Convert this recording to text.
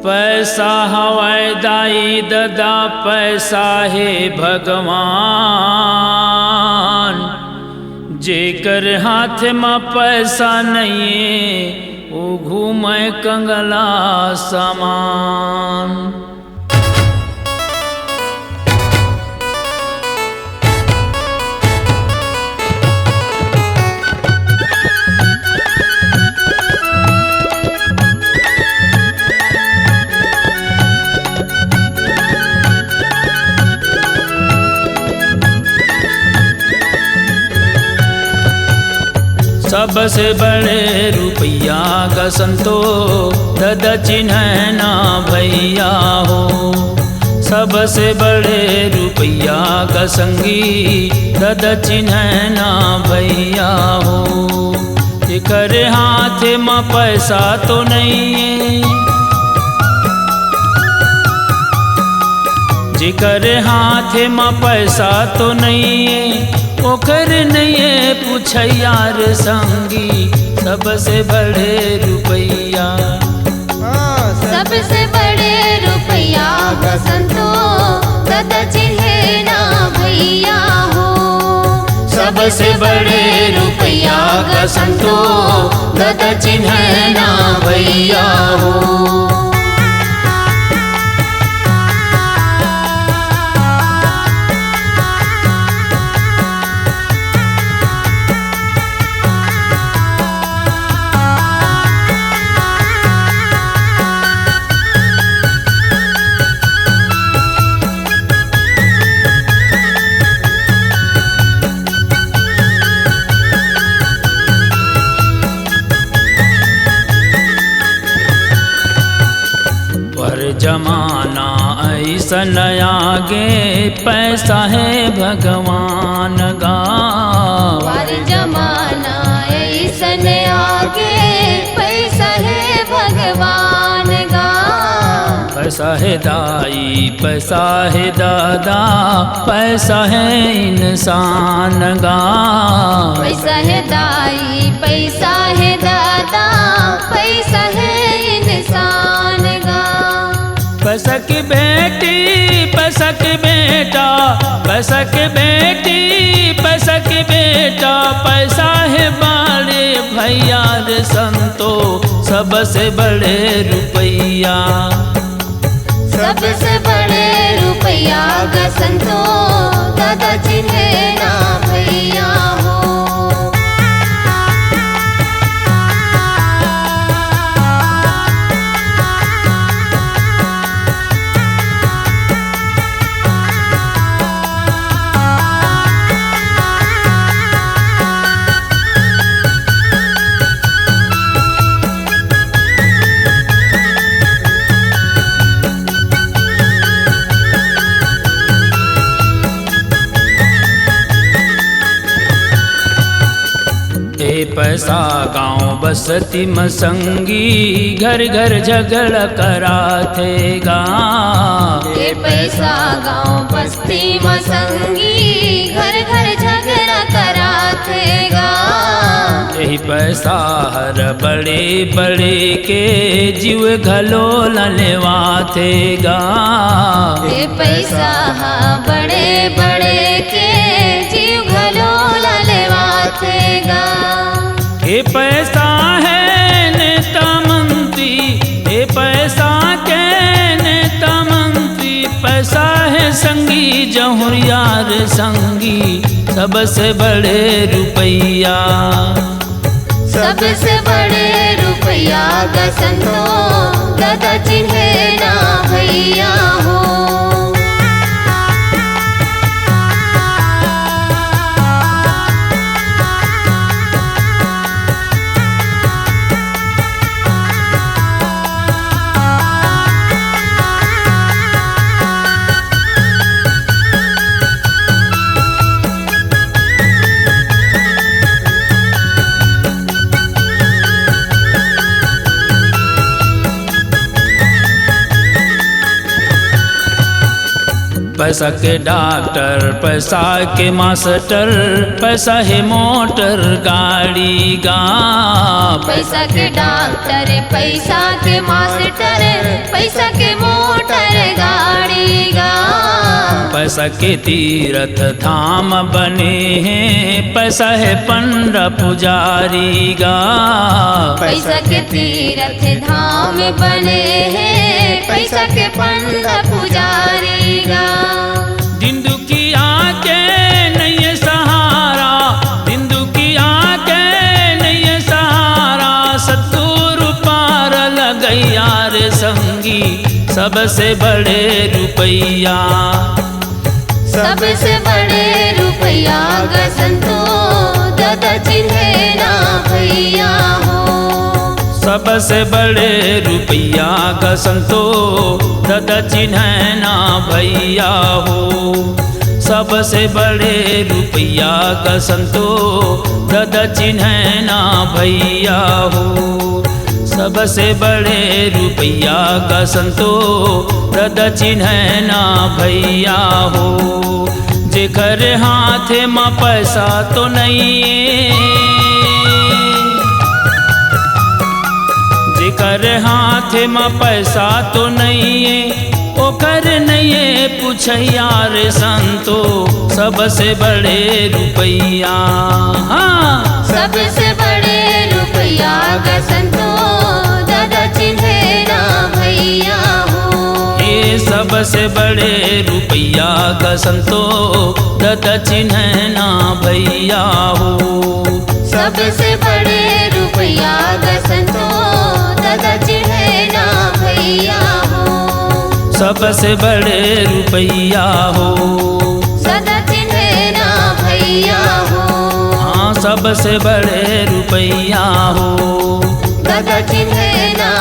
पैसा हवाई दाई ददा पैसा है भगवान। जेकर हाथ में पैसा नहीं वो घूमे कंगला सामान। सबसे बड़े रुपया का संतो दादा चिन्ह ना भैया हो। सबसे बड़े रुपया का संगी दादा चिन्ह ना भैया हो। जेकर हाथ में पैसा तो नहीं है, जेकर हाथ में पैसा तो नहीं है ओकर नहीं है पूछयार संगी। सबसे बड़े रुपया सबसे बड़े रुपया का संतो दादा चिन्ह ना भैया हो। सबसे बड़े रुपया का संतो दादा चिन्ह ना भैया हो। जमाना ऐसन आगे पैसा है भगवान गा। पर जमाना ऐसन आगे पैसा है भगवान गा। पैसा है दाई पैसा है दादा पैसा है इंसान गा। पैसा है दाई पैसा है दादा पैसा है इंसान गा। पैसा की बेटी पैसा की बेटा पैसा की बेटी पैसा की बेटा पैसा है बड़े भैया रे संतो। सबसे बड़े रुपया सबसे बड़े रुपया का संतो दादा चिन्ह ना भैया हो। पैसा गांव बस्ती में संगी घर घर झगड़ा कराते गा। ये पैसा गांव बस्ती में संगी घर घर झगड़ा कराते गा। यही पैसा हर बड़े बड़े के जीव घलोल लेवाते गा। ये पैसा बड़े बड़े के जीव घलोल लेवाते गा। ये पैसा है नेता मंत्री ये पैसा के नेता मंत्री। पैसा है संगी जहुरियार संगी सबसे बड़े रुपया। सबसे बड़े रुपया का संतो दादा चिन्ह ना भैया हो। पैसा के डॉक्टर, पैसा के मास्टर, पैसा है मोटर गाड़ी गा। पैसा के डॉक्टर, पैसा के मास्टर, पैसा के मोटर गाड़ी गा। पैसा के तीर्थ धाम बने हैं, पैसा है पंडा पुजारी गा। पैसा के तीर्थ धाम बने हैं, पैसा के पंडा पुजारी गा। दिन दुखिया के नहीं सहारा, दिन दुखिया के नहीं सहारा, सत्तू पार लगैया रे संगी, सबसे बड़े रुपैया। सबसे बड़े रुपैया ग संतो, दादा चिन्हे ना भैया हो। सबसे बड़े रुपैया ग संतो, दादा चिन्हे ना भैया हो। सबसे बड़े रुपैया ग संतो, दादा चिन्हे ना भैया हो। सबसे बड़े रुपैया का संतो, दादा चिन्हे ना भैया हो। जेकर हाथ में पैसा तो नहीं, जेकर हाथ में पैसा तो नहीं, ओकर नहीं पूछैया रे संतो, सबसे बड़े रुपैया। हाँ, सबसे बड़े रुपैया ग संतो, दादा चिन्हे ना भैया हो। ये सबसे बड़े रुपैया का संतो, दादा चिन्हे ना भैया हो। सबसे बड़े रुपैया ग संतो, दादा चिन्हे ना भैया हो। सबसे बड़े रुपैया हो, दादा चिन्हे ना भैया हो। हाँ, सबसे बड़े रुपैया हो, दादा चिन्हे ना